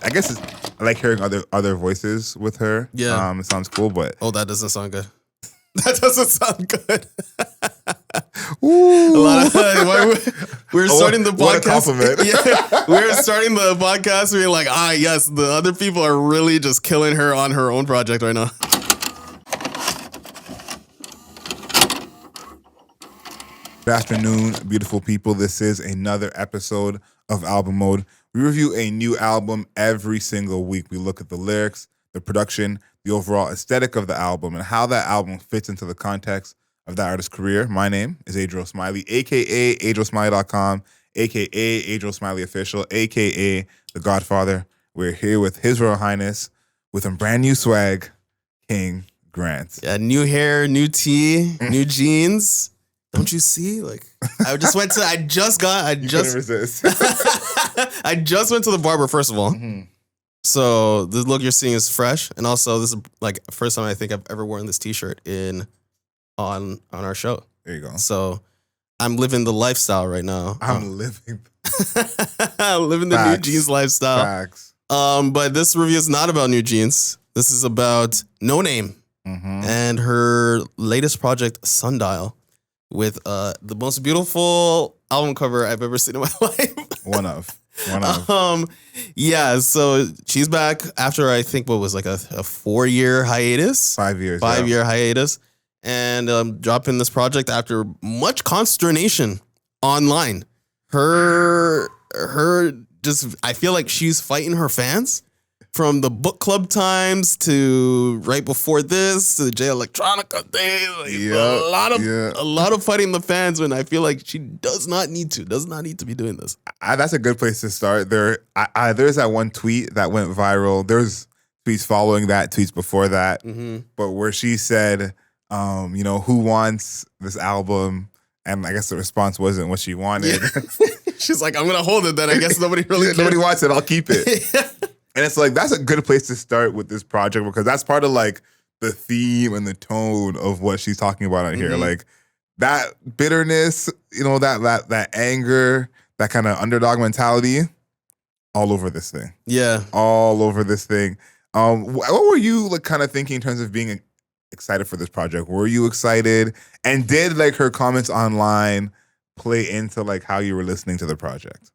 I guess I like hearing other voices with her. Yeah. It sounds cool, but Oh, that doesn't sound good. That doesn't sound good. ooh. A lot of we're starting the podcast. What a compliment. Yeah, we're starting the podcast. We're like, yes, the other people are really just killing her on her own project right now. Good afternoon, beautiful people. This is another episode of Album Mode. We review a new album every single week. We look at the lyrics, the production, the overall aesthetic of the album, and how that album fits into the context of that artist's career. My name is Adriel Smiley, a.k.a. AdrielSmiley.com, a.k.a. Adriel Smiley Official, a.k.a. The Godfather. We're here with His Royal Highness with a brand new swag, King Grant. Yeah, new hair, new tee, new jeans. Don't you see? Like, I just went to, I just resist. I just went to the barber, first of all. Mm-hmm. So the look you're seeing is fresh. And also, this is like first time I think I've ever worn this t-shirt on our show. There you go. So I'm living the lifestyle right now. I'm living the new jeans lifestyle. Facts. But this review is not about new jeans. This is about Noname and her latest project, Sundial, with the most beautiful album cover I've ever seen in my life. One of. Yeah, so she's back after I think what was like a 4-year hiatus. 5 years. 5-year hiatus. And dropping this project after much consternation online. Her just, I feel like she's fighting her fans. From the book club times to right before this to the J Electronica days, a lot of fighting the fans when I feel like she does not need to be doing this. That's a good place to start. There's that one tweet that went viral. There's tweets following that, tweets before that, but where she said, who wants this album? And I guess the response wasn't what she wanted. Yeah. She's like, I'm gonna hold it then. I guess nobody really cares. Nobody wants it. I'll keep it. And it's like, that's a good place to start with this project because that's part of like the theme and the tone of what she's talking about on here. Like that bitterness, that anger, that kind of underdog mentality, all over this thing. Yeah. All over this thing. What were you like kind of thinking in terms of being excited for this project? Were you excited? And did like her comments online play into like how you were listening to the project?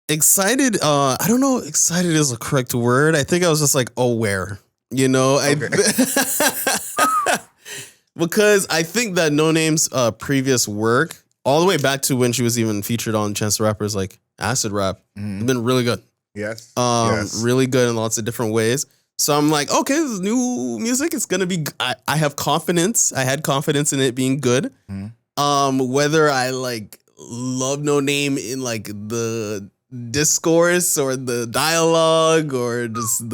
Excited, I don't know, excited is a correct word. I think I was just like aware, Okay. Because I think that Noname's previous work, all the way back to when she was even featured on Chance the Rapper's like Acid Rap, has been really good. Yes. Really good in lots of different ways. So I'm like, okay, this is new music. It's gonna be. I have confidence. I had confidence in it being good. Whether I like love Noname in like the discourse or the dialogue or just in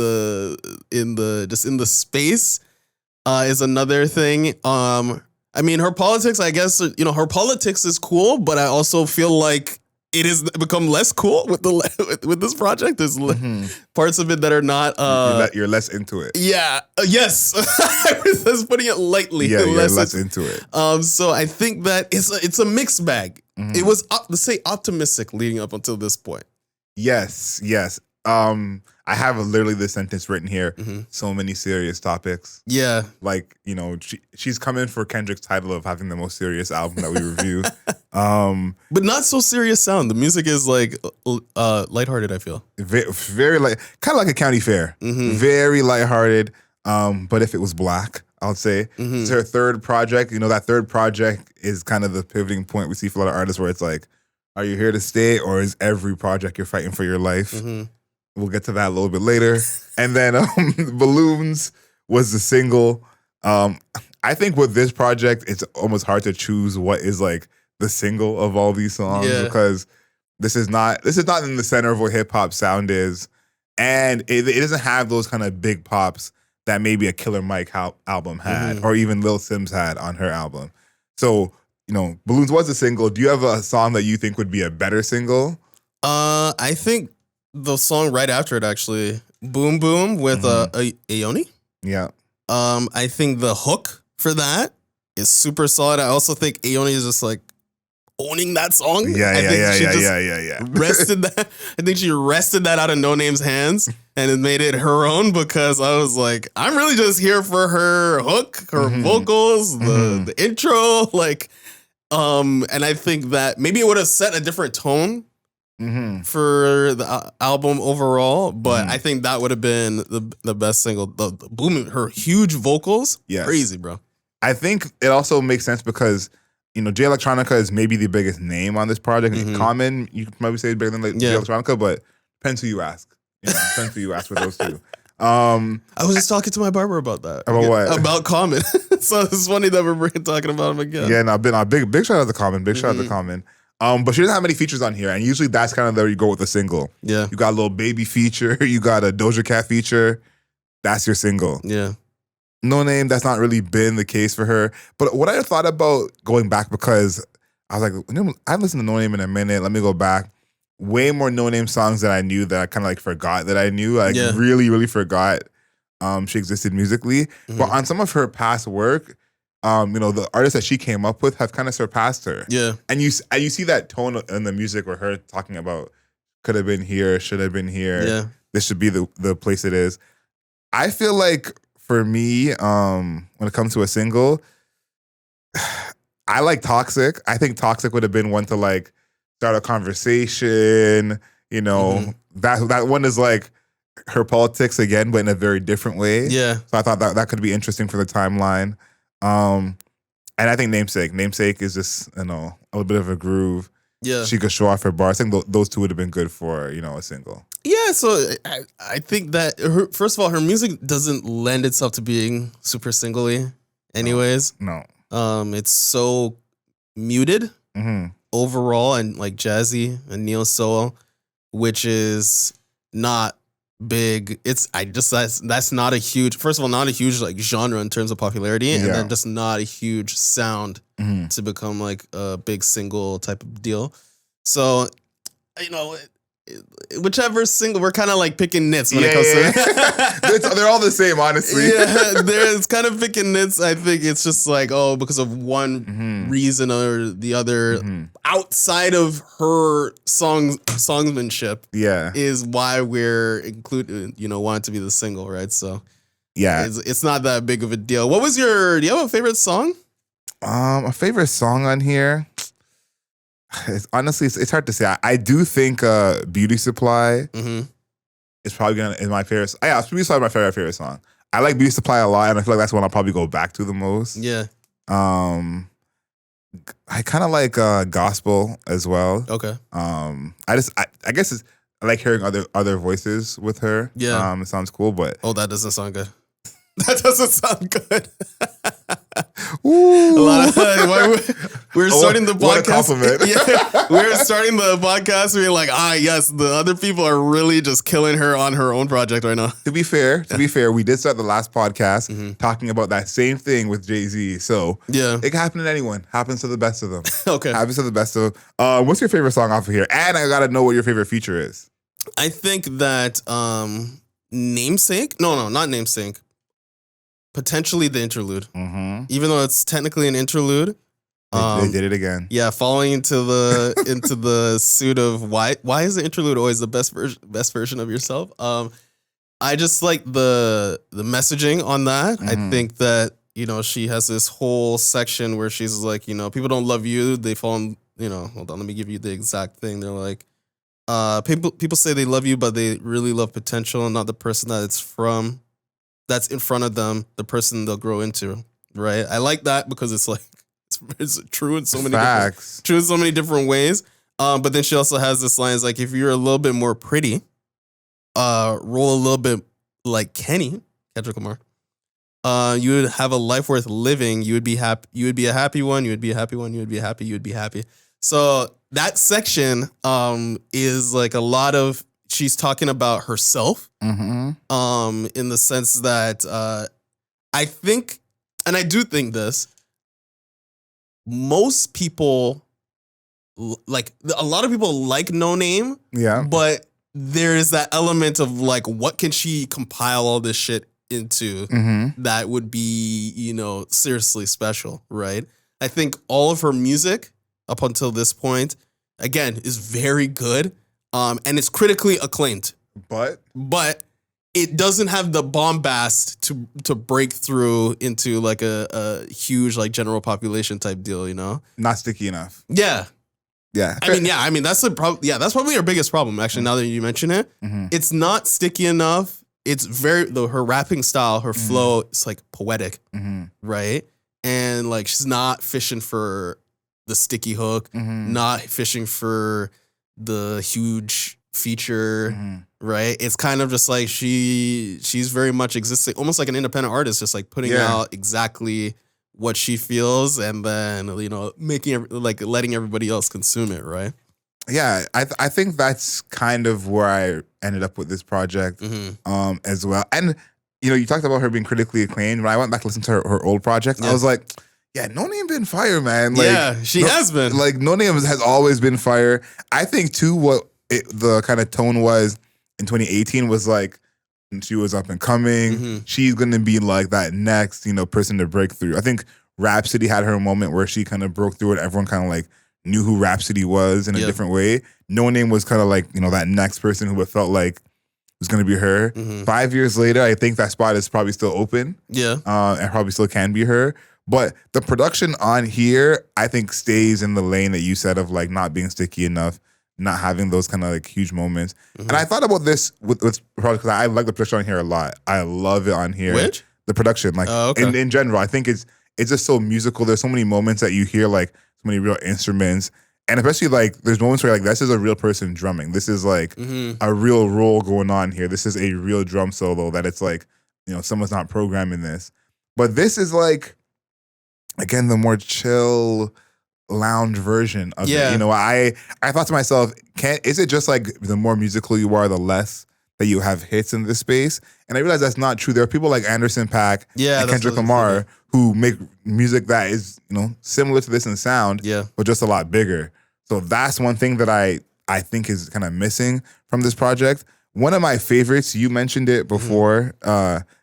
the space is another thing. I mean, her politics, I guess, her politics is cool, but I also feel like it has become less cool with with this project. There's parts of it that are not. You're less into it. Yeah. Yes. I was just putting it lightly. Yeah, you're less into it. So I think that it's a mixed bag. It was, let's say, optimistic leading up until this point. Yes. I have literally this sentence written here. So many serious topics. Yeah. Like, she's come in for Kendrick's title of having the most serious album that we review. But not so serious sound. The music is like lighthearted, I feel. Very light, kind of like a county fair. Very lighthearted. But if it was black, I would say. It's her third project. That third project is kind of the pivoting point we see for a lot of artists where it's like, are you here to stay or is every project you're fighting for your life? We'll get to that a little bit later. And then Balloons was the single. I think with this project, it's almost hard to choose what is like the single of all these songs because this is not in the center of what hip hop sound is. And it doesn't have those kind of big pops that maybe a Killer Mike album had or even Lil Sims had on her album. So, Balloons was a single. Do you have a song that you think would be a better single? I think the song right after it, actually, Boom Boom with Aoni. Yeah. I think the hook for that is super solid. I also think Aoni is just like owning that song. Yeah, I think she just yeah. Rested that. I think she wrested that out of No Name's hands and it made it her own, because I was like, I'm really just here for her hook, her vocals, the intro, like, and I think that maybe it would have set a different tone for the album overall, but I think that would have been the best single. The booming, her huge vocals, crazy, bro. I think it also makes sense because, you know, Jay Electronica is maybe the biggest name on this project. Common, you could maybe say, is bigger than Jay Electronica, but depends who you ask. You know, depends who you ask for those two. I was just talking to my barber about that. About what? About Common. So it's funny that we're talking about him again. Yeah, no, big shout out to Common. Big shout out to Common. But she doesn't have many features on here, and usually that's kind of where you go with a single. Yeah. You got a little baby feature, you got a Doja Cat feature. That's your single. Yeah. No Name, that's not really been the case for her. But what I thought about going back, because I was like, I haven't listened to No Name in a minute. Let me go back. Way more No Name songs that I knew that I kind of like forgot that I knew. I really, really forgot she existed musically. But on some of her past work, you know, the artists that she came up with have kind of surpassed her. Yeah. And you see that tone in the music where her talking about could have been here, should have been here. Yeah. This should be the place it is. I feel like for me, when it comes to a single, I like Toxic. I think Toxic would have been one to like start a conversation. You know, that one is like her politics again, but in a very different way. Yeah. So I thought that could be interesting for the timeline. And I think Namesake is just, you know, a little bit of a groove. Yeah. She could show off her bars. I think those two would have been good for, you know, a single. Yeah, so I think that first of all, her music doesn't lend itself to being super singly anyways. No. It's so muted overall and like jazzy and neo soul, which is not big. That's not a huge, first of all, not a huge like genre in terms of popularity, and then just not a huge sound to become like a big single type of deal. So, you know, whichever single, we're kind of like picking nits when it comes to they're all the same, honestly. Yeah, there's kind of picking nits. I think it's just like, oh, because of one reason or the other, outside of her songsmanship, is why we're included, you know, want it to be the single, right? So it's not that big of a deal. Do you have a favorite song? A favorite song on here? It's hard to say. I do think Beauty Supply is probably is my favorite. Yeah, Beauty Supply is my favorite song. I like Beauty Supply a lot, and I feel like that's one I'll probably go back to the most. Yeah. I kind of like gospel as well. Okay. I guess I like hearing other voices with her. Yeah. It sounds cool, but that doesn't sound good. That doesn't sound good. Ooh. We're starting the podcast. What a compliment. Yeah, we're starting the podcast. We're like, yes, the other people are really just killing her on her own project right now. To be fair, we did start the last podcast talking about that same thing with Jay-Z. So it can happen to anyone. Happens to the best of them. Okay. Happens to the best of them. What's your favorite song off of here? And I gotta know what your favorite feature is. I think that Namesake. No, not Namesake. Potentially the interlude, even though it's technically an interlude. They did it again. Yeah, falling into the suit of why is the interlude always the best version of yourself? I just like the messaging on that. I think that, you know, she has this whole section where she's like, you know, people don't love you. They fall in, you know, hold on, let me give you the exact thing. They're like, people say they love you, but they really love potential and not the person that it's from. That's in front of them, the person they'll grow into, right? I like that because it's like it's true in so many different ways. But then she also has this line, is like, if you're a little bit more pretty, roll a little bit like Kendrick Lamar, you would have a life worth living. You would be happy. You would be a happy one. You would be a happy one. You would be happy. You would be happy. So that section is like a lot of. She's talking about herself, in the sense that I think, and I do think this, most people, like a lot of people like No Name, but there is that element of like, what can she compile all this shit into that would be, you know, seriously special, right? I think all of her music up until this point, again, is very good. And it's critically acclaimed. But it doesn't have the bombast to break through into like a huge like general population type deal, you know? Not sticky enough. Yeah. Yeah. I mean that's that's probably our biggest problem actually now that you mention it. It's not sticky enough. It's her rapping style, her flow, it's like poetic, right? And like she's not fishing for the sticky hook, not fishing for the huge feature, right? It's kind of just like she's very much existing, almost like an independent artist, just like putting out exactly what she feels, and then making like letting everybody else consume it, right? Yeah, I think that's kind of where I ended up with this project, as well. And you talked about her being critically acclaimed. When I went back to listen to her old project, I was like, yeah, Noname been fire, man. Like, yeah, she has been. Like Noname has always been fire. I think too what the kind of tone was in 2018 was like, she was up and coming. She's gonna be like that next, person to break through. I think Rhapsody had her moment where she kind of broke through it. Everyone kind of like knew who Rhapsody was in a different way. Noname was kind of like, that next person who it felt like was gonna be her. 5 years later, I think that spot is probably still open. Yeah. And probably still can be her. But the production on here, I think, stays in the lane that you said of like not being sticky enough, not having those kind of like huge moments. And I thought about this with project because I like the production on here a lot. I love it on here. Which? The production, like in general, I think it's just so musical. There's so many moments that you hear like so many real instruments. And especially like there's moments where like this is a real person drumming. This is like a real role going on here. This is a real drum solo that it's like, someone's not programming this. But this is like, again, the more chill lounge version of it. I thought to myself, is it just like the more musical you are, the less that you have hits in this space? And I realized that's not true. There are people like Anderson .Paak and Kendrick Lamar who make music that is, similar to this in sound, but just a lot bigger. So that's one thing that I think is kind of missing from this project. One of my favorites, you mentioned it before,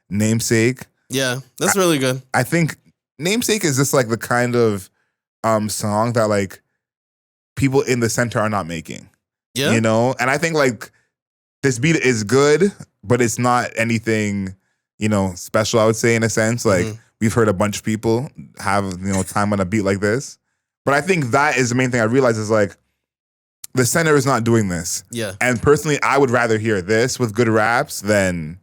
Namesake. Yeah, that's really good. I think Namesake is just like the kind of song that like people in the center are not making. Yeah. And I think like this beat is good, but it's not anything, special, I would say, in a sense. Like we've heard a bunch of people have, time on a beat like this. But I think that is the main thing I realize is like the center is not doing this. Yeah. And personally, I would rather hear this with good raps than,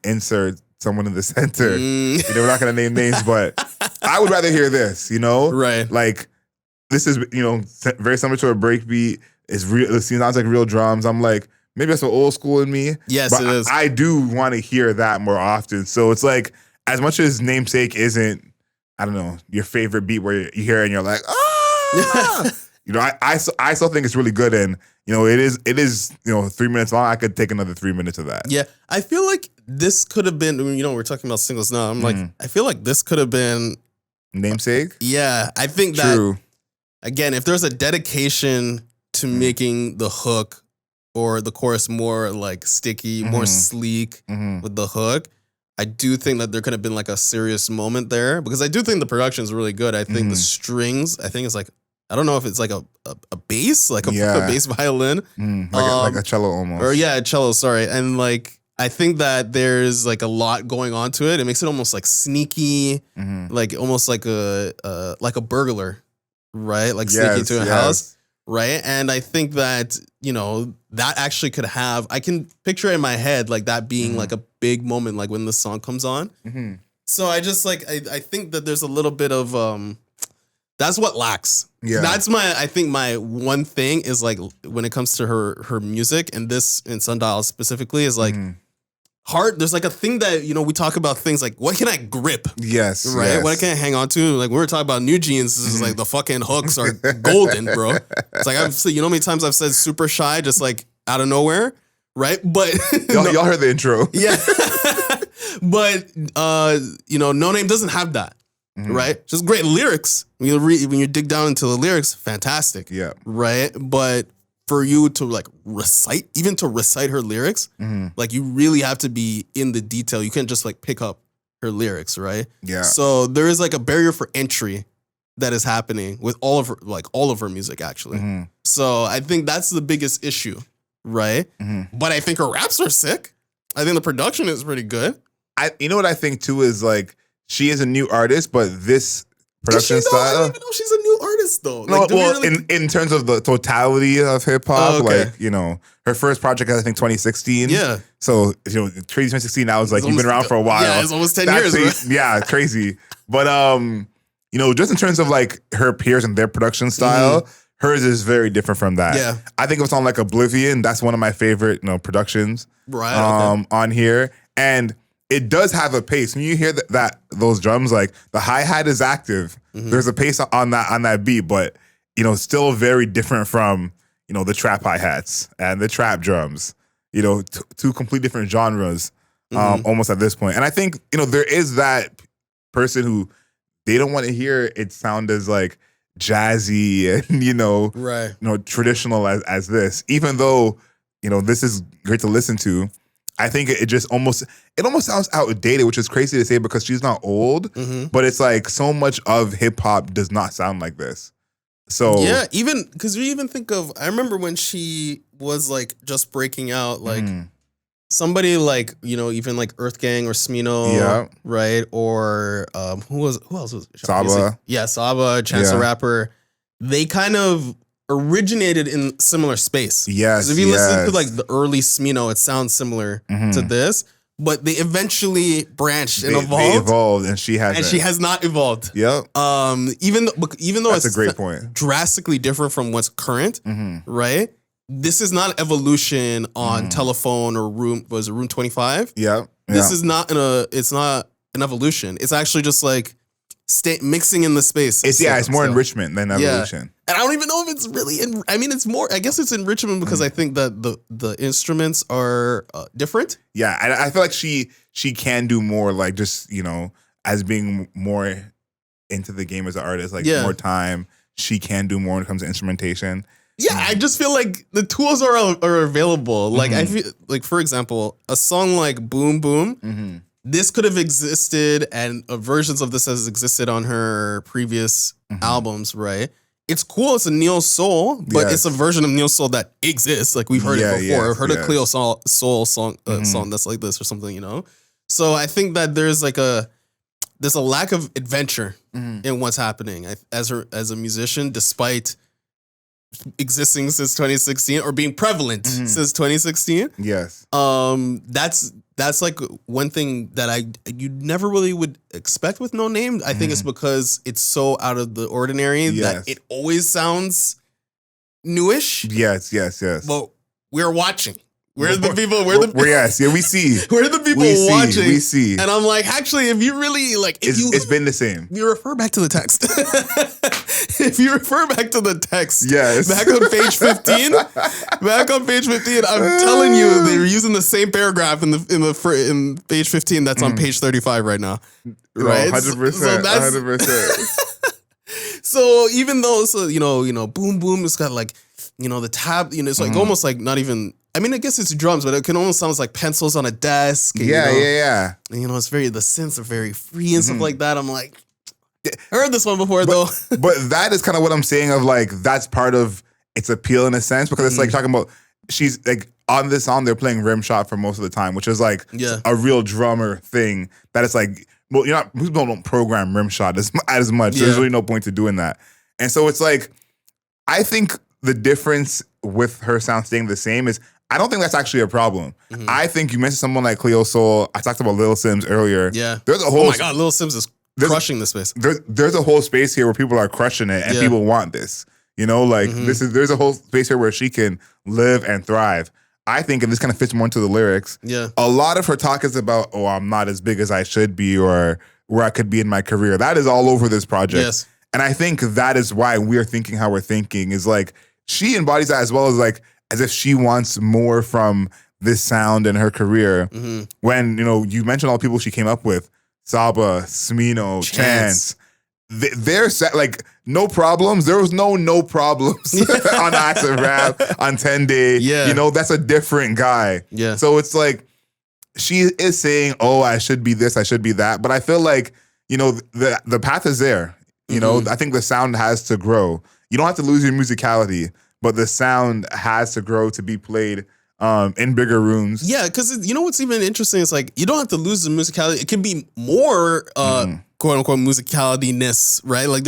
insert someone in the center. We're not going to name names, but I would rather hear this, Right. Like, this is, very similar to a breakbeat. It's real. It sounds like real drums. I'm like, maybe that's an old school in me. Yes, but it is. I do want to hear that more often. So it's like, as much as Namesake isn't, I don't know, your favorite beat where you hear it and you're like, ah! I still think it's really good. And, it is 3 minutes long. I could take another 3 minutes of that. Yeah. I feel like this could have been, we're talking about singles now. I'm like, I feel like this could have been Namesake. Yeah. I think that, again, if there's a dedication to making the hook or the chorus more like sticky, more sleek with the hook, I do think that there could have been like a serious moment there, because I do think the production is really good. I think the strings, I think it's like, I don't know if it's like a bass, like a bass violin. Like a cello almost. Or a cello, sorry. And like, I think that there's like a lot going on to it. It makes it almost like sneaky, like almost like a burglar, right? Like sneaking into a house, right? And I think that, that actually could have, I can picture it in my head like that being like a big moment, like when the song comes on. So I just like, I think that there's a little bit of, that's what lacks. Yeah. That's I think my one thing is like when it comes to her music, and this in Sundial specifically is like hard. There's like a thing that, we talk about things like, what can I grip? Yes. Right? Yes. What can I hang on to? Like, when we were talking about New Jeans, this is like the fucking hooks are golden, bro. It's like, how many times I've said super shy just like out of nowhere, right? But y'all heard the intro. Yeah. But, Noname doesn't have that, right? Just great lyrics. When you dig down into the lyrics, fantastic. Yeah. Right? But for you to like recite her lyrics, like you really have to be in the detail. You can't just like pick up her lyrics, right? Yeah. So there is like a barrier for entry that is happening with all of her music actually. So I think that's the biggest issue, right? But I think her raps are sick. I think the production is pretty good. You know what I think too is like she is a new artist, but this production style. I don't even know if she's a new artist though. No, like, well, in terms of the totality of hip hop, okay. like, you know, her first project, I think 2016. Yeah. So, you know, 2016, I was like, you've been around for a while. Yeah, it's almost 10 years. Right? Yeah, crazy. But, you know, just in terms of like her peers and their production style, hers is very different from that. Yeah. I think it's on like Oblivion. That's one of my favorite, you know, productions on here. And it does have a pace. When you hear those drums, like the hi-hat is active. There's a pace on that beat, but you know, still very different from, you know, the trap hi-hats and the trap drums. You know, two complete different genres, almost at this point. And I think, you know, there is that person who they don't want to hear it sound as like jazzy and, you know, traditional as this, even though, you know, this is great to listen to. I think it almost sounds outdated, which is crazy to say because she's not old, but it's like so much of hip hop does not sound like this. So yeah, even because you even think of, I remember when she was like just breaking out, like somebody like, you know, even like Earth Gang or Smino, right? Or who else was it? Saba. Yeah, Saba, Chance the Rapper. They kind of originated in similar space. Yes. If you listen to like the early Smino, it sounds similar to this, but they eventually branched and evolved. They evolved, and she has. And she has not evolved. Yep. Even though that's a great point. Drastically different from what's current, right? This is not evolution on Telephone or Room 25. Yeah. This is not it's not an evolution. It's actually just like mixing in the space. It's more enrichment than evolution. Yeah. And I don't even know if it's really it's more, I guess it's enrichment because I think that the instruments are different. Yeah, I feel like she can do more, like just, you know, as being more into the game as an artist, like more time. She can do more when it comes to instrumentation. Yeah, I just feel like the tools are available. Like I feel like, for example, a song like Boom Boom, this could have existed, and versions of this has existed on her previous albums, right? It's cool. It's a neo soul, but it's a version of neo soul that exists. Like we've heard it before. I've heard a Cleo soul song that's like this or something, you know? So I think that there's a lack of adventure in what's happening as a musician, despite existing since 2016 or being prevalent since 2016. Yes. That's like one thing that you never really would expect with Noname. I think it's because it's so out of the ordinary that it always sounds newish. Yes. But we're watching. We're the people. We see. We're the people watching. We see. And I'm like, actually, if you really like, it's been the same. If you refer back to the text, yes. back on page 15, I'm telling you, they were using the same paragraph in page 15 that's on page 35 right now. Right, 100%. So that's 100%. So even though Boom Boom, it's got like, you know, the tab, you know, it's like almost like not even. I mean, I guess it's drums, but it can almost sound like pencils on a desk. And, yeah. And, you know, the synths are very free and stuff like that. I'm like, I heard this one before though. But that is kind of what I'm saying of like, that's part of its appeal in a sense, because it's like talking about, she's like on this song, they're playing rim shot for most of the time, which is like a real drummer thing that it's like, well, people don't program rim shot as much. There's really no point to doing that. And so it's like, I think the difference with her sound staying the same is, I don't think that's actually a problem. I think you mentioned someone like Cleo Soul. I talked about Lil Sims earlier. Yeah. There's a whole. Oh my God, Lil Sims is crushing the space. There's a whole space here where people are crushing it and people want this. You know, like there's a whole space here where she can live and thrive. I think, and this kind of fits more into the lyrics. Yeah. A lot of her talk is about, I'm not as big as I should be, or where I could be in my career. That is all over this project. Yes. And I think that is why we're thinking how we're thinking, is like, she embodies that as well as like, as if she wants more from this sound in her career. When, you know, you mentioned all the people she came up with, Saba, Smino, Chance. They're set, like, no problems. There was no problems on Acid Rap, on 10 Day. Yeah. You know, that's a different guy. Yeah. So it's like, she is saying, I should be this, I should be that. But I feel like, you know, the path is there. You know, I think the sound has to grow. You don't have to lose your musicality, but the sound has to grow to be played in bigger rooms. Yeah, because you know what's even interesting is like you don't have to lose the musicality. It can be more quote unquote musicality-ness, right? Like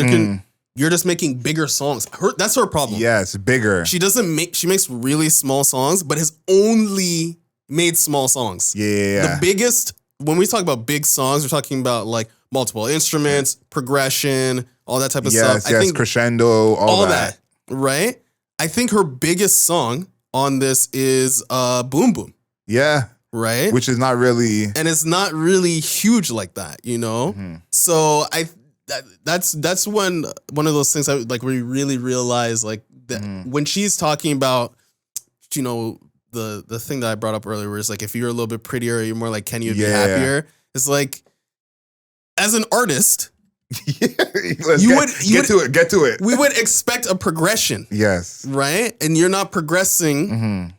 you're just making bigger songs. That's her problem. Yes, bigger. She makes really small songs, but has only made small songs. Yeah. The biggest, when we talk about big songs, we're talking about like multiple instruments, progression, all that type of stuff. Yes, I think crescendo, all that. Right? I think her biggest song on this is Boom Boom. Yeah. Right? Which is not really... And it's not really huge like that, you know? So that's one of those things that like we really realize like that when she's talking about, you know, the thing that I brought up earlier, where it's like if you're a little bit prettier, you're more like Kenny, you'd be happier. It's like, as an artist, get to it. We would expect a progression. Yes. Right? And you're not progressing.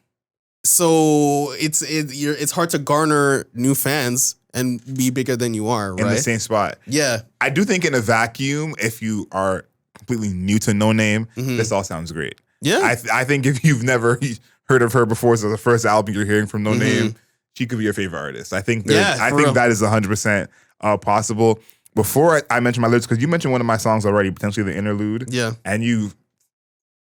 So it's hard to garner new fans and be bigger than you are, right? In the same spot. Yeah. I do think in a vacuum, if you are completely new to Noname, this all sounds great. Yeah. I think if you've never heard of her before, so the first album you're hearing from Noname, she could be your favorite artist. I think that is 100% possible. Before I mention my lyrics, because you mentioned one of my songs already, potentially the interlude. Yeah. And you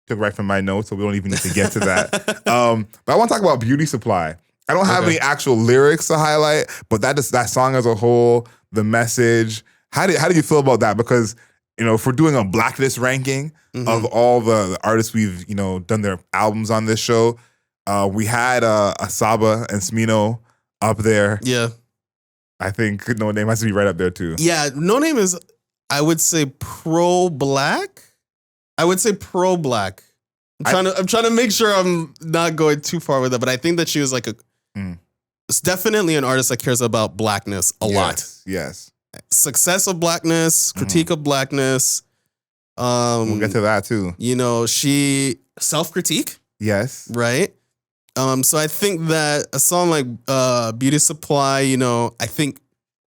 took right from my notes, so we don't even need to get to that. But I want to talk about Beauty Supply. I don't have any actual lyrics to highlight, but that song as a whole, the message. How do you feel about that? Because, you know, if we're doing a blacklist ranking of all the artists we've, you know, done their albums on this show, we had Asaba and Smino up there. Yeah. I think Noname has to be right up there too. Yeah, Noname is, I would say, pro-black. I'm trying to make sure I'm not going too far with it, but I think that she was like it's definitely an artist that cares about blackness a lot. Yes. Success of blackness, critique of blackness. We'll get to that too. You know, she self-critique. Yes. Right? So I think that a song like Beauty Supply, you know, I think,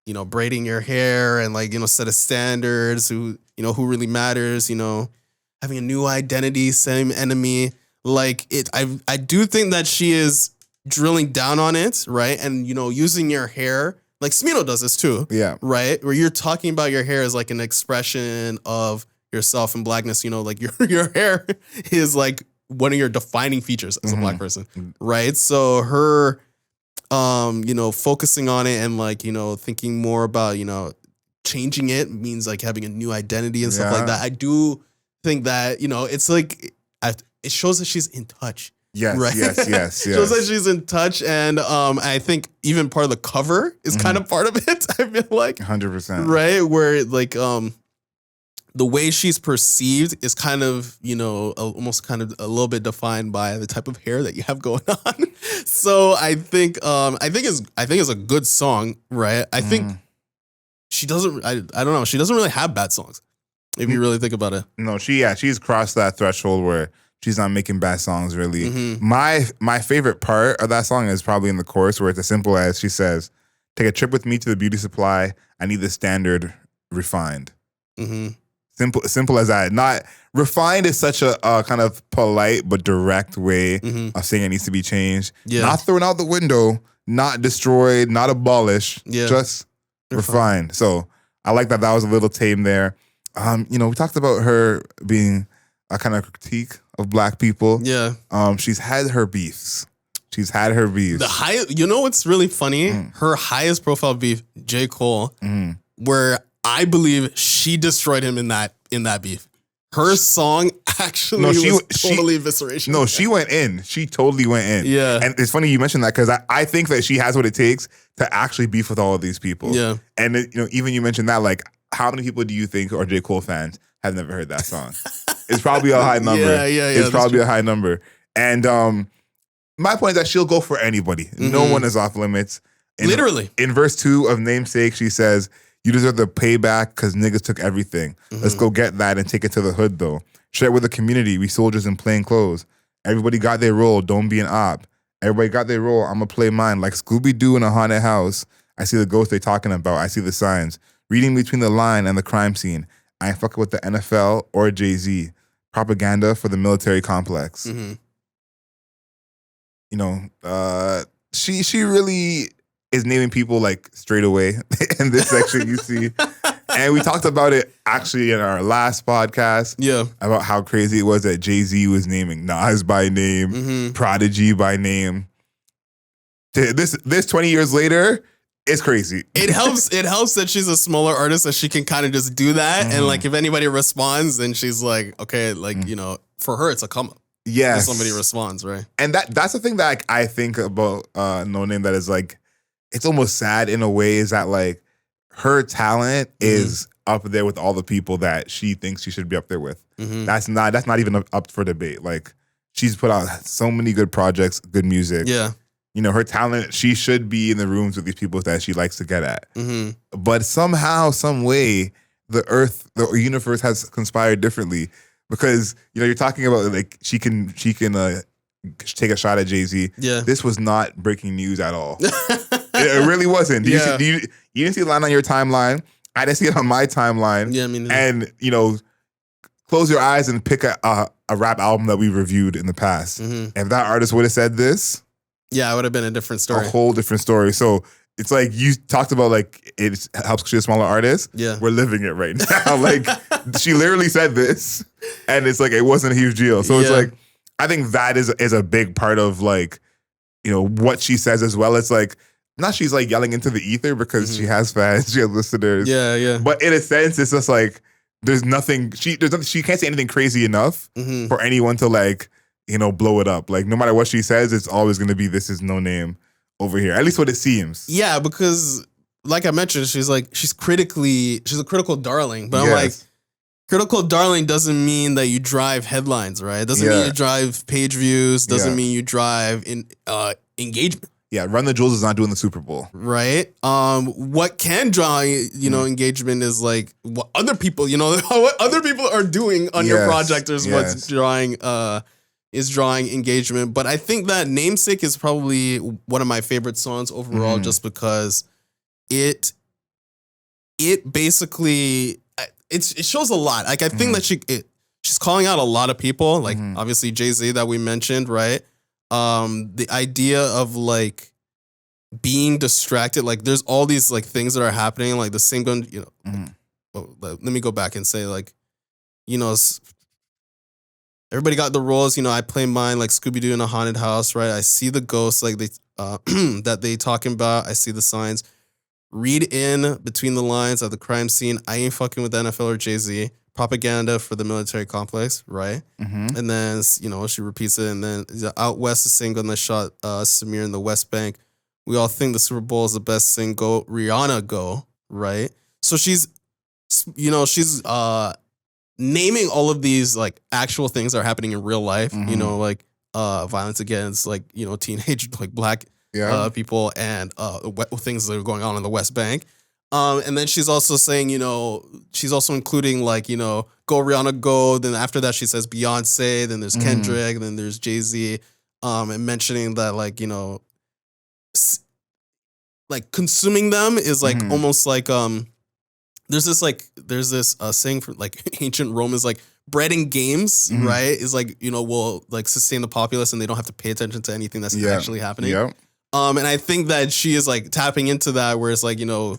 you know, braiding your hair and like, you know, set of standards, who really matters, you know, having a new identity, same enemy. Like I do think that she is drilling down on it, right? And, you know, using your hair, like Smino does this too. Yeah. Right? Where you're talking about your hair as like an expression of yourself and blackness, you know, like your hair is like one of your defining features as a black person, right? So her, you know, focusing on it and like, you know, thinking more about, you know, changing it means like having a new identity and stuff like that. I do think that, you know, it's like, it shows that she's in touch. Yes, right? yes. Shows that she's in touch. And I think even part of the cover is kind of part of it, I feel like. 100%. Right? Where like, the way she's perceived is kind of, you know, almost kind of a little bit defined by the type of hair that you have going on. So I think it's a good song, right? I think she doesn't. I don't know. She doesn't really have bad songs, if you really think about it. No, she's crossed that threshold where she's not making bad songs. Really, my favorite part of that song is probably in the chorus, where it's as simple as she says, "Take a trip with me to the beauty supply. I need the standard refined." Simple as that. Not refined is such a kind of polite but direct way of saying it needs to be changed. Yeah. Not thrown out the window, not destroyed, not abolished, just refined. So I like that was a little tame there. You know, we talked about her being a kind of critique of black people. Yeah. She's had her beefs. You know what's really funny? Her highest profile beef, J. Cole, where I believe she destroyed him in that beef. Her song actually was totally evisceration. No, she went in. She totally went in. Yeah. And it's funny you mentioned that because I think that she has what it takes to actually beef with all of these people. Yeah. And you know, even you mentioned that, like, how many people do you think are J. Cole fans have never heard that song? It's probably a high number. Yeah. It's probably a high number. And my point is that she'll go for anybody. No one is off limits. Literally. In verse 2 of Namesake, she says, "You deserve the payback because niggas took everything. Let's go get that and take it to the hood, though. Share it with the community. We soldiers in plain clothes. Everybody got their role. Don't be an op. Everybody got their role. I'm going to play mine. Like Scooby-Doo in a haunted house. I see the ghost they talking about. I see the signs. Reading between the line and the crime scene. I ain't fucking with the NFL or Jay-Z. Propaganda for the military complex. Mm-hmm. You know, she really is naming people like straight away in this section you see. And we talked about it actually in our last podcast. Yeah. About how crazy it was that Jay-Z was naming Nas by name, Prodigy by name. This 20 years later, it's crazy. It helps that she's a smaller artist that she can kind of just do that. And like if anybody responds, then she's like, okay, like, you know, for her it's a come up. Yes. When somebody responds, right? And that's the thing that like, I think about Noname that is like, it's almost sad in a way is that like her talent is up there with all the people that she thinks she should be up there with. That's not even up for debate. Like she's put out so many good projects, good music. Yeah. You know, her talent, she should be in the rooms with these people that she likes to get at. But somehow, some way, the universe has conspired differently. Because, you know, you're talking about like she can take a shot at Jay-Z. Yeah. This was not breaking news at all. It really wasn't. You didn't see the line on your timeline. I didn't see it on my timeline. Yeah, I mean, and, you know, close your eyes and pick a rap album that we reviewed in the past. If that artist would have said this, yeah, it would have been a different story. A whole different story. So it's like you talked about like it helps she's a smaller artist. Yeah. We're living it right now. Like she literally said this and it's like it wasn't a huge deal. So it's like I think that is a big part of like, you know, what she says as well. It's like not she's like yelling into the ether because she has fans, she has listeners. Yeah, yeah. But in a sense, it's just like there's nothing she can't say anything crazy enough for anyone to like, you know, blow it up. Like no matter what she says, it's always gonna be this is Noname over here. At least what it seems. Yeah, because like I mentioned, she's a critical darling. But I'm like, critical darling doesn't mean that you drive headlines, right? It doesn't mean you drive page views, doesn't mean you drive in engagement. Yeah, Run the Jewels is not doing the Super Bowl. Right. What can draw, you know, engagement is like what other people, you know, what other people are doing on your project is what's drawing engagement. But I think that Namesake is probably one of my favorite songs overall, just because it basically it shows a lot. Like I think that she's calling out a lot of people, like obviously Jay-Z that we mentioned, right? The idea of like being distracted, like there's all these like things that are happening, like the same gun, you know. Let me go back and say like, you know, everybody got the roles, you know, I play mine like Scooby-Doo in a haunted house, right? I see the ghosts like they that they talking about. I see the signs. Read in between the lines of the crime scene. I ain't fucking with the NFL or Jay-Z. Propaganda for the military complex, right? And then, you know, she repeats it. And then out west, the single that shot Samir in the West Bank. We all think the Super Bowl is the best single. Rihanna go, right? So she's, you know, she's naming all of these like actual things that are happening in real life, you know, like violence against like, you know, teenage like black people and things that are going on in the West Bank. And then she's also saying, you know, she's also including like, you know, go Rihanna go. Then after that, she says Beyonce. Then there's Kendrick. Then there's Jay-Z. And mentioning that like, you know, like consuming them is like almost like there's this saying from like ancient Rome is like bread and games, right? Is like, you know, will like sustain the populace and they don't have to pay attention to anything that's actually happening. And I think that she is like tapping into that where it's like, you know,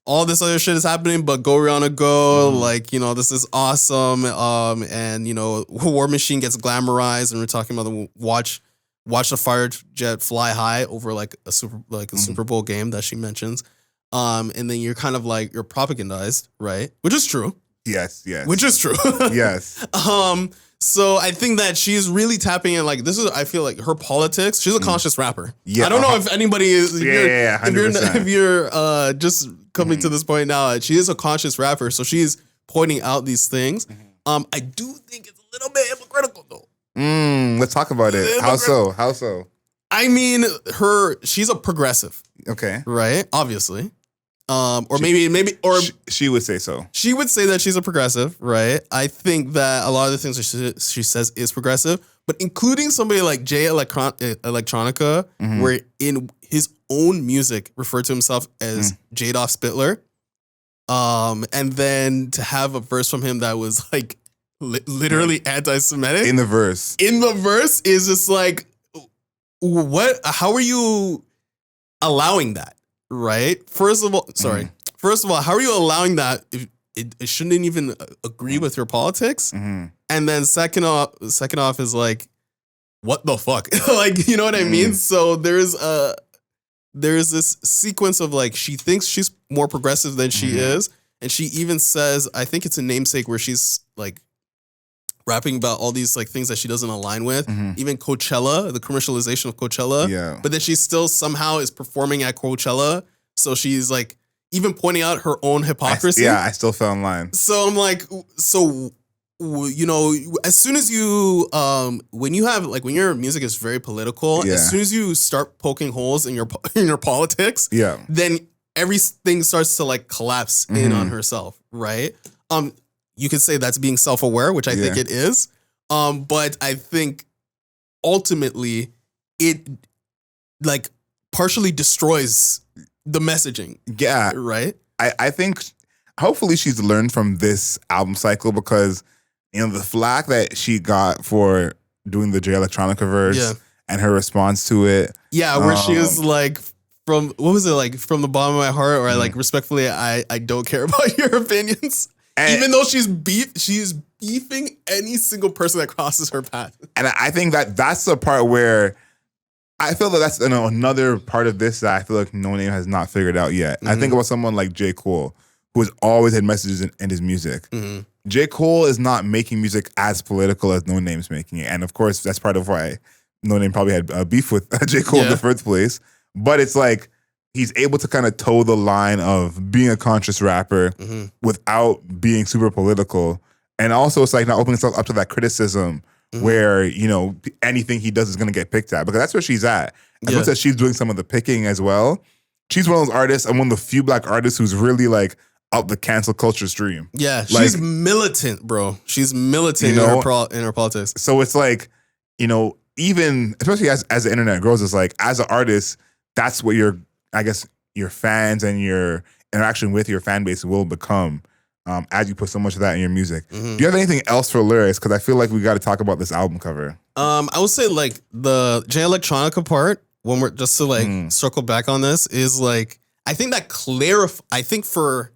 all this other shit is happening, but go Rihanna go, like, you know, this is awesome. And you know, War Machine gets glamorized, and we're talking about the watch the fire jet fly high over like a Super Bowl game that she mentions. And then you're kind of like you're propagandized, right? Which is true. Yes. Which is true. Yes. So I think that she's really tapping in. Like this is, I feel like her politics. She's a conscious rapper. Yeah, I don't know if anybody is. If you're just coming to this point now, she is a conscious rapper. So she's pointing out these things. I do think it's a little bit hypocritical though. Let's talk about it. How so? I mean, she's a progressive. Okay. Right. Obviously. She would say so. She would say that she's a progressive, right? I think that a lot of the things that she says is progressive, but including somebody like Jay Electronica, where in his own music referred to himself as Jadoff Spittler. And then to have a verse from him that was like literally anti-Semitic In the verse. is just like, what? How are you allowing that? Right? First of all, how are you allowing that if it shouldn't even agree with your politics? And then second off is like, what the fuck? Like, you know what I mean? So there's this sequence of like, she thinks she's more progressive than she is. And she even says, I think it's a Namesake where she's like rapping about all these like things that she doesn't align with. Even Coachella, the commercialization of Coachella. Yeah. But then she still somehow is performing at Coachella. So she's like even pointing out her own hypocrisy. I still fell in line. So I'm like, you know, as soon as you, when your music is very political, as soon as you start poking holes in your politics, then everything starts to like collapse in on herself, right? You could say that's being self-aware, which I think it is. But I think ultimately it like partially destroys the messaging. Yeah. Right? I think hopefully she's learned from this album cycle because, you know, the flack that she got for doing the J Electronica verse and her response to it. Yeah, where she was like, from the bottom of my heart, or like respectfully, I don't care about your opinions. And even though she's beefing any single person that crosses her path. And I think that's the part where I feel that that's another part of this that I feel like Noname has not figured out yet. I think about someone like J. Cole, who has always had messages in his music. J. Cole is not making music as political as Noname's making it. And of course, that's part of why Noname probably had beef with J. Cole in the first place. But it's like he's able to kind of toe the line of being a conscious rapper without being super political. And also it's like not opening himself up to that criticism where, you know, anything he does is going to get picked at. Because that's where she's at. As much as she's doing some of the picking as well, she's one of those artists and one of the few black artists who's really like up the cancel culture stream. Yeah, like, she's militant, bro. She's militant in her politics. So it's like, you know, even, especially as the internet grows, it's like, as an artist, that's what your fans and your interaction with your fan base will become as you put so much of that in your music. Do you have anything else for lyrics? Because I feel like we got to talk about this album cover. I would say like the J Electronica part, when we're just to like circle back on this, is like, I think that I think for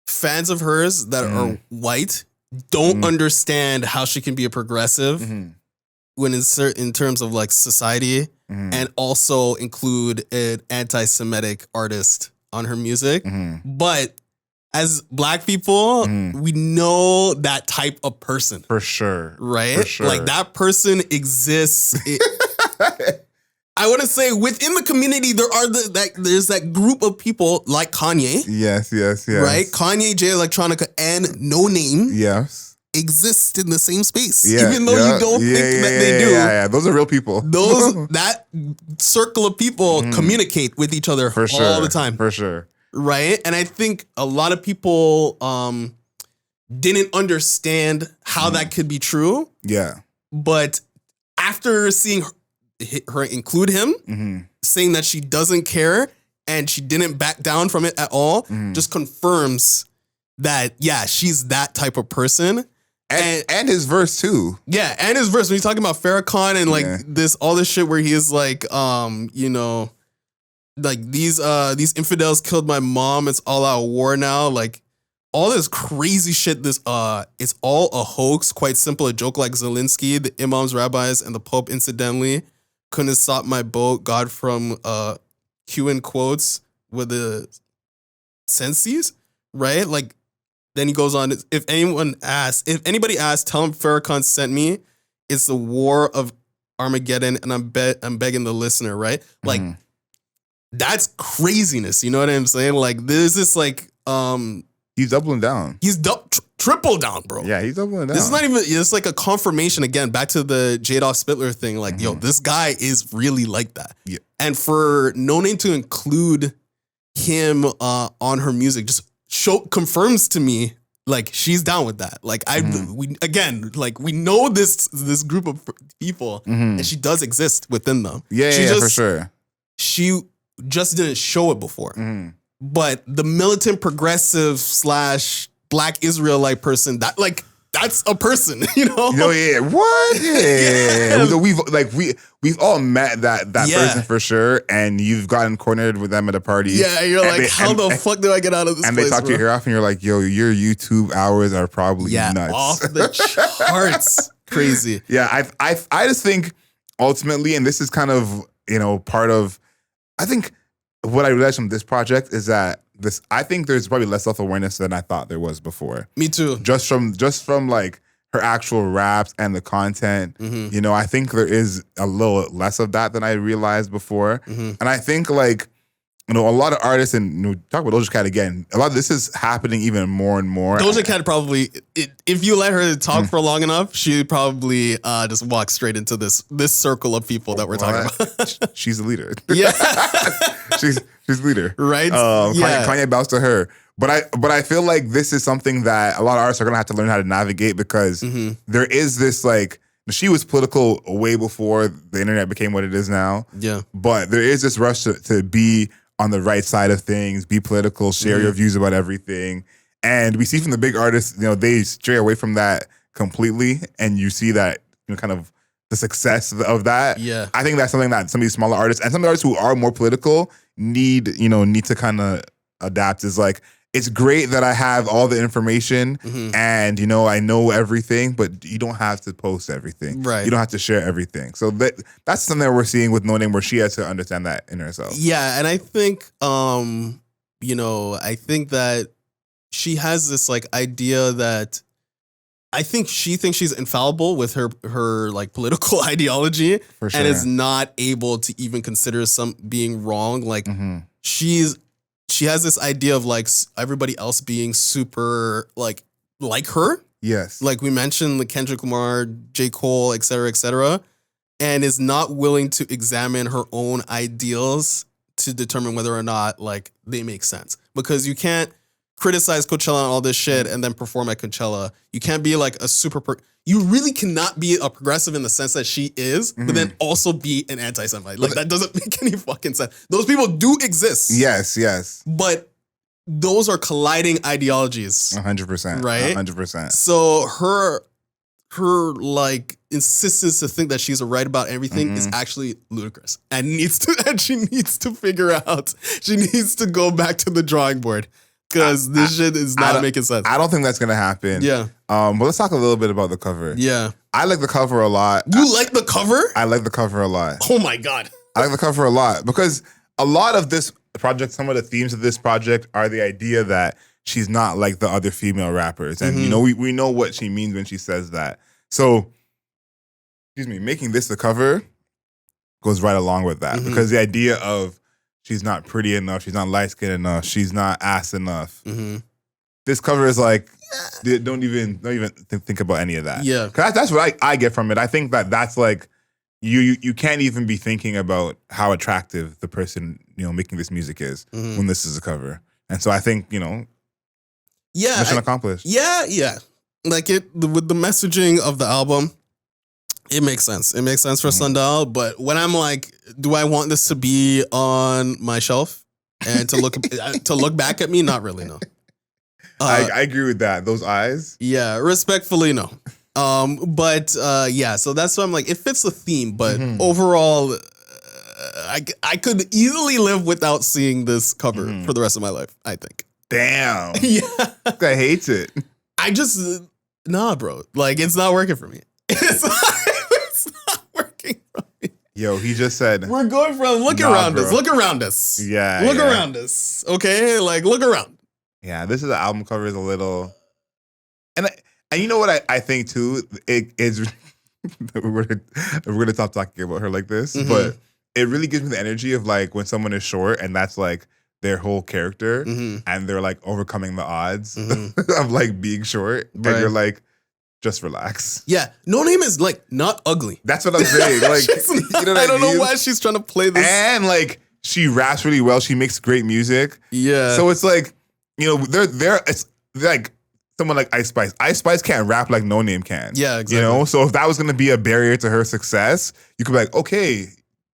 fans of hers that are white, don't understand how she can be a progressive when in terms of like society, and also include an anti-Semitic artist on her music. But as black people, we know that type of person. For sure. Right? For sure. Like that person exists. I want to say within the community, there's that group of people like Kanye. Yes. Right? Kanye, J Electronica, and Noname. Yes. Exist in the same space. Even though you don't think that they do. Yeah. Those are real people. That circle of people communicate with each other all the time. For sure. Right? And I think a lot of people didn't understand how that could be true. Yeah. But after seeing her include him, saying that she doesn't care and she didn't back down from it at all, just confirms that, she's that type of person. And his verse too. Yeah, and his verse when he's talking about Farrakhan and like all this shit where he is like, you know, like these infidels killed my mom. It's all out war now. Like all this crazy shit. This it's all a hoax. Quite simple. A joke like Zelensky, the imams, rabbis, and the Pope incidentally couldn't stop my boat. God from Q in quotes with the senses, right? Like. Then he goes on, if anybody asks, tell him Farrakhan sent me. It's the war of Armageddon, and I'm begging the listener, right? Like, that's craziness. You know what I'm saying? Like, there's this like... he's doubling down. He's triple down, bro. Yeah, he's doubling down. This is not even... It's like a confirmation, again, back to the J-Dog Spittler thing. Like, yo, this guy is really like that. Yeah. And for Noname to include him on her music just... confirms to me like she's down with that. Like we know this group of people and she does exist within them. For sure. She just didn't show it before. but the militant progressive / Black Israelite person that's a person, you know? Yeah. What? Yeah. We've all met that person for sure, and you've gotten coordinated with them at a party. Yeah, you're like, how the fuck do I get out of this and place, they talk to your ear off, and you're like, yo, your YouTube hours are probably nuts. Off the charts. Crazy. Yeah, I just think ultimately, and this is kind of, part of, I think what I realized from this project is that I think there's probably less self-awareness than I thought there was before. Me too. Just from like her actual raps and the content, I think there is a little less of that than I realized before. And I think like, a lot of artists, and talk about Doja Cat again, a lot of this is happening even more and more. Doja Cat probably, if you let her talk for long enough, she probably just walk straight into this circle of people that we're talking about. She's the leader. Yeah. She's the leader. Right? Kanye bows to her. But I feel like this is something that a lot of artists are going to have to learn how to navigate, because there is this like, she was political way before the internet became what it is now. Yeah. But there is this rush to be on the right side of things, be political, share your views about everything. And we see from the big artists, they stray away from that completely. And you see that, kind of the success of that. Yeah. I think that's something that some of these smaller artists and some of the artists who are more political need to kind of adapt. Is like, it's great that I have all the information and, I know everything, but you don't have to post everything. Right. You don't have to share everything. So that's something that we're seeing with Noname, where she has to understand that in herself. Yeah. And I think, I think that she has this like idea that I think she thinks she's infallible with her like political ideology, For sure. and is not able to even consider some being wrong. Like she has this idea of like everybody else being super like her. Yes. Like we mentioned, like Kendrick Lamar, J. Cole, et cetera, and is not willing to examine her own ideals to determine whether or not like they make sense. Because you can't criticize Coachella and all this shit and then perform at Coachella. You can't be like a you really cannot be a progressive in the sense that she is, but then also be an anti-Semite. Like that doesn't make any fucking sense. Those people do exist. Yes. But those are colliding ideologies. 100%. Right? 100%. So her like insistence to think that she's right about everything is actually ludicrous, and she needs to figure out. She needs to go back to the drawing board, because this shit is not making sense. I don't think that's gonna happen. Yeah. But let's talk a little bit about the cover. Yeah. I like the cover a lot. You like the cover? I like the cover a lot. Oh my God. I like the cover a lot because a lot of this project, some of the themes of this project are the idea that she's not like the other female rappers. And, we know what she means when she says that. So, making this the cover goes right along with that, because the idea of she's not pretty enough, she's not light-skinned enough, she's not ass enough. This cover is like, don't even think about any of that. Yeah. 'Cause that's what I get from it. I think that's like, you can't even be thinking about how attractive the person, making this music is when this is a cover. And so I think, mission accomplished. Yeah. Like with the messaging of the album, it makes sense. It makes sense for Sundial. But when I'm like, do I want this to be on my shelf and to look back at me? Not really, no. I agree with that. Those eyes. Yeah, respectfully, no. So that's why I'm like, it fits the theme, but overall, I could easily live without seeing this cover for the rest of my life, I think. Damn. Yeah. I hate it. Nah, bro. Like, it's not working for me. It's not working for me. Yo, he just said, we're going from look around us. Yeah. Look around us. Okay? Like, look around. Yeah, this is the album cover is a little, and you know what I think too. It is we're gonna stop talking about her like this, but it really gives me the energy of like when someone is short and that's like their whole character, and they're like overcoming the odds of like being short, and you're like, just relax. Yeah, Noname is like not ugly. That's what I'm saying. Like, I don't know why she's trying to play this. And like she raps really well. She makes great music. Yeah. So it's like, it's like someone like Ice Spice. Ice Spice can't rap like Noname can. Yeah, exactly. So if that was going to be a barrier to her success, you could be like, okay,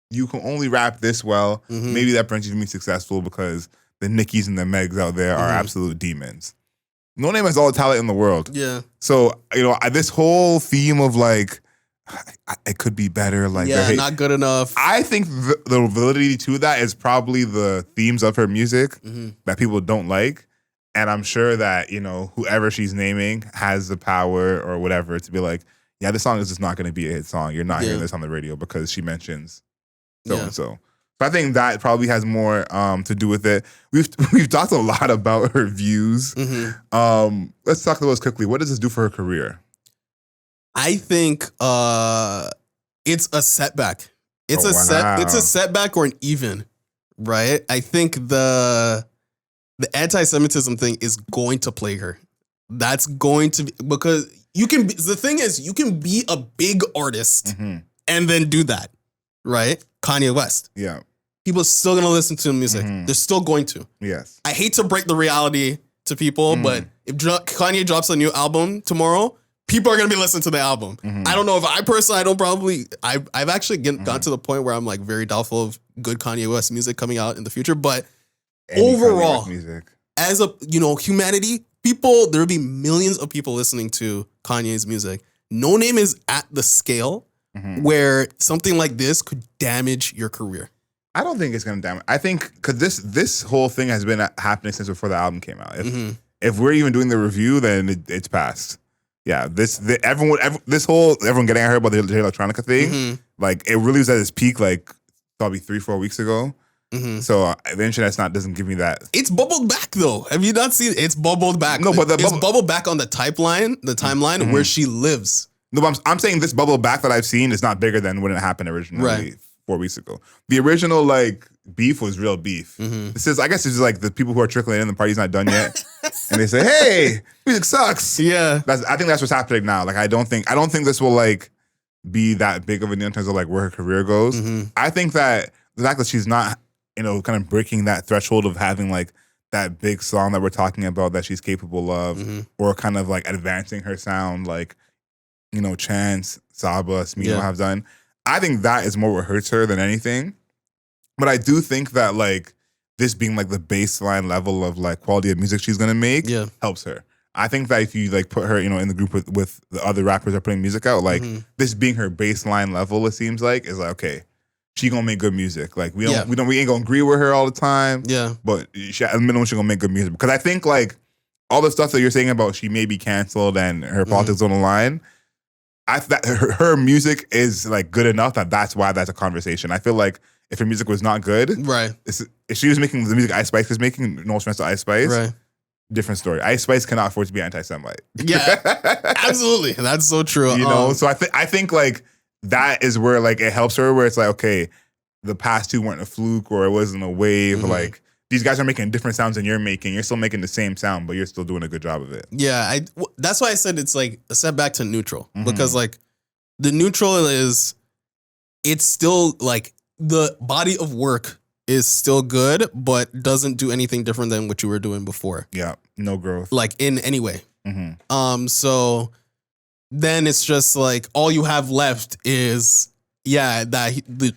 you can only rap this well. Maybe that brings you to be successful because the Nickies and the Megs out there are absolute demons. Noname has all the talent in the world. Yeah. So, this whole theme of like, it could be better. Like, not good enough. I think the validity to that is probably the themes of her music that people don't like. And I'm sure that, whoever she's naming has the power or whatever to be like, yeah, this song is just not going to be a hit song. You're not hearing this on the radio because she mentions so-and-so. So I think that probably has more to do with it. We've talked a lot about her views. Let's talk about this quickly. What does this do for her career? I think it's a setback. It's a setback or an even, right? I think the anti-Semitism thing is going to plague her. That's going to be, because the thing is, you can be a big artist and then do that, right? Kanye West. Yeah. People are still going to listen to music. They're still going to. Yes. I hate to break the reality to people, but if Kanye drops a new album tomorrow, people are going to be listening to the album. I don't know if I've actually gotten to the point where I'm like very doubtful of good Kanye West music coming out in the future. But overall, as a, humanity, there will be millions of people listening to Kanye's music. Noname is at the scale where something like this could damage your career. I don't think it's going to damage. I think because this whole thing has been happening since before the album came out. If we're even doing the review, then it's past. Yeah, everyone getting at her about the electronica thing, like it really was at its peak, like probably 3-4 weeks ago. So the internet doesn't give me that. It's bubbled back though. Have you not seen it? It's bubbled back. No, but it's bubbled back on the timeline where she lives. No, but I'm saying this bubble back that I've seen is not bigger than when it happened originally 4 weeks ago. The original beef was real beef. This is, I guess, it's like the people who are trickling in. The party's not done yet, and they say, "Hey, music sucks." Yeah, I think that's what's happening now. Like, I don't think this will be that big of a deal in terms of where her career goes. I think that the fact that she's not, kind of breaking that threshold of having that big song that we're talking about that she's capable of, or kind of advancing her sound, Chance, Saba, Smino have done. I think that is more what hurts her than anything. But I do think that this being the baseline level of quality of music she's gonna make helps her. I think that if you like put her, in the group with the other rappers that are putting music out, this being her baseline level, it seems is okay. She gonna make good music. We ain't gonna agree with her all the time. Yeah. But at the minimum, she gonna make good music. Because I think all the stuff that you're saying about she may be canceled and her politics on the line, her music is good enough that's why that's a conversation. I feel like if her music was not good, right? If she was making the music Ice Spice was making, no offense to Ice Spice, right? Different story. Ice Spice cannot afford to be anti-Semite. Yeah, absolutely. That's so true. So I think that is where it helps her, where it's okay, the past two weren't a fluke or it wasn't a wave. These guys are making different sounds than you're making. You're still making the same sound, but you're still doing a good job of it. Yeah, that's why I said it's a setback to neutral, because the neutral is, it's still the body of work is still good, but doesn't do anything different than what you were doing before. Yeah, no growth. In any way. So then it's just all you have left is, that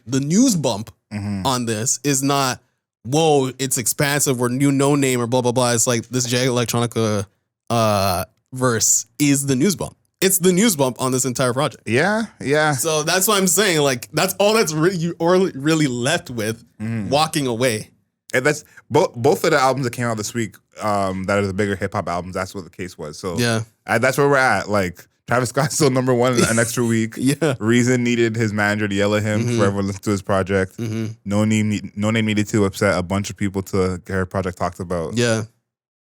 the news bump on this is not, whoa, it's expansive or new Noname or blah, blah, blah. It's this Jagged Electronica verse is the news bump. It's the news bump on this entire project. Yeah, yeah. So that's why I'm saying, that's all that's really left with walking away. And that's both of the albums that came out this week that are the bigger hip hop albums. That's what the case was. So yeah, that's where we're at. Travis Scott's still number one an extra week. Yeah. Reason needed his manager to yell at him for everyone listening to his project. Noname needed to upset a bunch of people to get her project talked about. Yeah.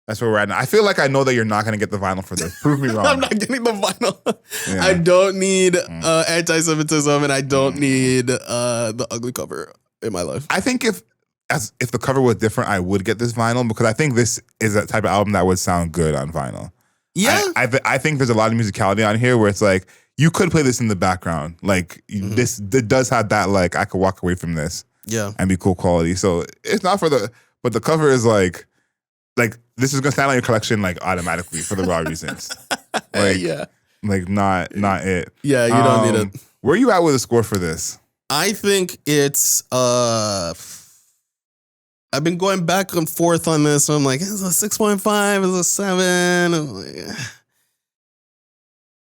That's where we're at now. I feel like I know that you're not going to get the vinyl for this. Prove me wrong. I'm not getting the vinyl. Yeah. I don't need anti-Semitism, and I don't need the ugly cover in my life. I think if the cover was different, I would get this vinyl, because I think this is a type of album that would sound good on vinyl. Yeah. I think there's a lot of musicality on here where it's you could play this in the background. This does have that, I could walk away from this and be cool quality. So it's not but the cover is this is gonna stand on your collection automatically for the raw reasons. Not it. Yeah, you don't need it. Where are you at with the score for this? I think it's I've been going back and forth on this. So I'm like, is it a 6.5? Is it a 7? I'm like,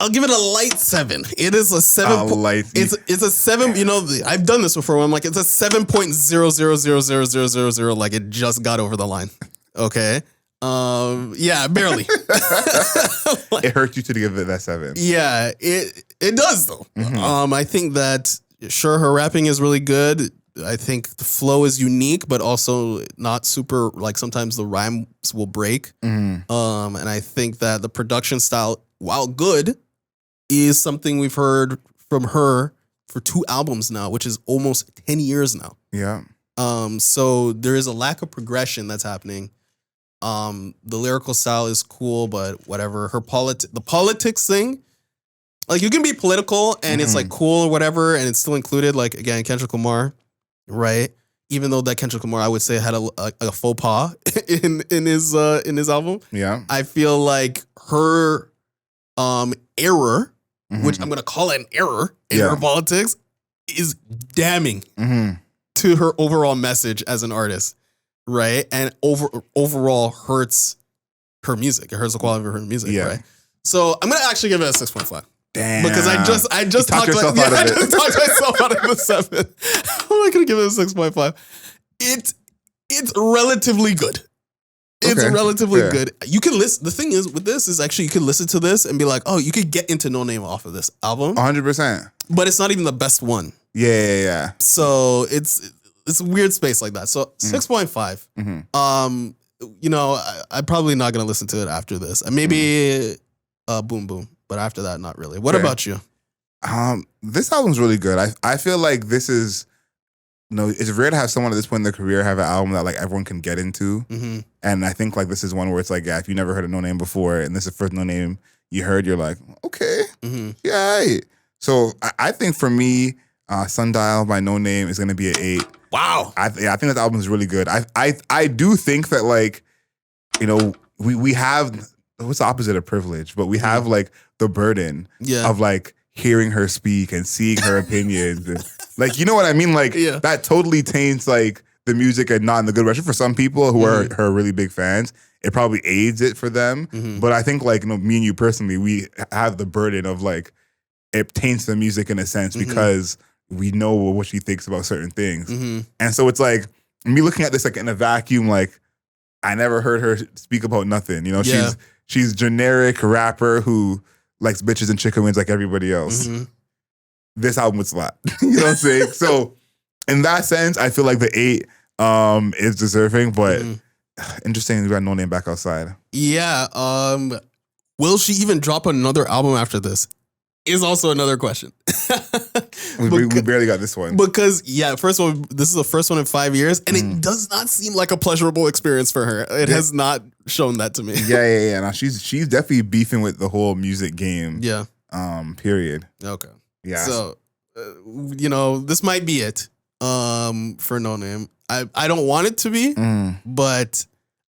I'll give it a light 7. It is a 7. It's a 7. You know, I've done this before. Where I'm like, it's a 7.00000000. Like it just got over the line. Okay. Yeah, barely. It hurt you to give it that 7. Yeah, it does though. I think that sure her rapping is really good. I think the flow is unique, but also not super. Like sometimes the rhymes will break. And I think that the production style, while good, is something we've heard from her for 2 albums now, which is almost 10 years now. Yeah. So there is a lack of progression that's happening. The lyrical style is cool, but whatever. The politics thing, like you can be political and it's like cool or whatever, and it's still included. Like again, Kendrick Lamar, right? Even though that Kendrick Lamar, I would say had a faux pas in his album. Yeah. I feel like her error, which I'm gonna call it an error in her politics, is damning to her overall message as an artist. Right, and overall hurts her music. It hurts the quality of her music. Yeah. Right. So I'm gonna actually give it a 6.5. Damn. Because I just talked myself out of the 7. I'm not gonna give it a 6.5. It's relatively good. It's relatively good. You can listen. The thing is with this is actually you can listen to this and be like, oh, you could get into Noname off of this album. 100%. But it's not even the best one. Yeah. So it's a weird space like that. So 6.5. You know, I'm probably not gonna listen to it after this. Maybe Boom Boom, but after that, not really. What about you? This album's really good. I feel like this is, it's rare to have someone at this point in their career have an album that like everyone can get into. And I think like this is one where it's like, yeah, if you never heard of Noname before and this is the first Noname you heard, you're like, okay, yeah. So I think for me, Sundial by Noname is gonna be an 8. Wow. I think that album is really good. I do think that like, we have, what's the opposite of privilege, but we have like the burden of like hearing her speak and seeing her opinions. And, like, you know what I mean? Like that totally taints like the music and not in the good way. For some people who are her really big fans, it probably aids it for them. But I think like, me and you personally, we have the burden of like, it taints the music in a sense because we know what she thinks about certain things. And so it's like, me looking at this like in a vacuum, like I never heard her speak about nothing. She's generic rapper who likes bitches and chicken wings like everybody else. This album would slap. You know what I'm saying? So in that sense, I feel like the 8 is deserving, but interesting we got Noname back outside. Yeah. Will she even drop another album after this? Is also another question. we barely got this one. Because, first of all, this is the first one in 5 years, and it does not seem like a pleasurable experience for her. It has not shown that to me. Yeah. Now, she's definitely beefing with the whole music game. Yeah. Period. Okay. Yeah. So, this might be it for Noname. I don't want it to be, but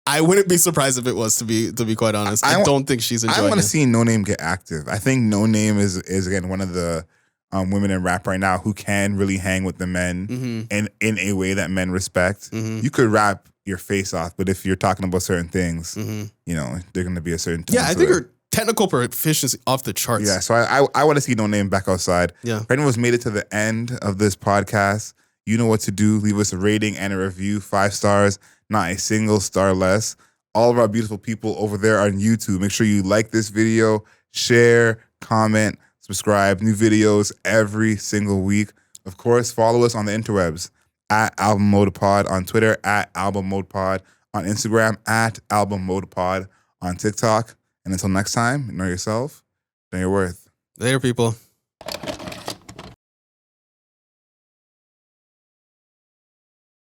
I wouldn't be surprised if it was, to be quite honest. I don't think she's enjoying it. I want to see Noname get active. I think Noname is again one of the women in rap right now who can really hang with the men in a way that men respect. You could rap your face off, but if you're talking about certain things, they're going to be a certain tone. Yeah, I think her technical proficiency off the charts. Yeah, so I want to see Noname back outside. Yeah. If anyone who's made it to the end of this podcast, you know what to do. Leave us a rating and a review, 5 stars. Not a single star less. All of our beautiful people over there on YouTube. Make sure you like this video, share, comment, subscribe. New videos every single week. Of course, follow us on the interwebs at Album Mode Pod on Twitter, at Album Mode Pod on Instagram, at Album Mode Pod on TikTok. And until next time, know yourself, know your worth. Later, people.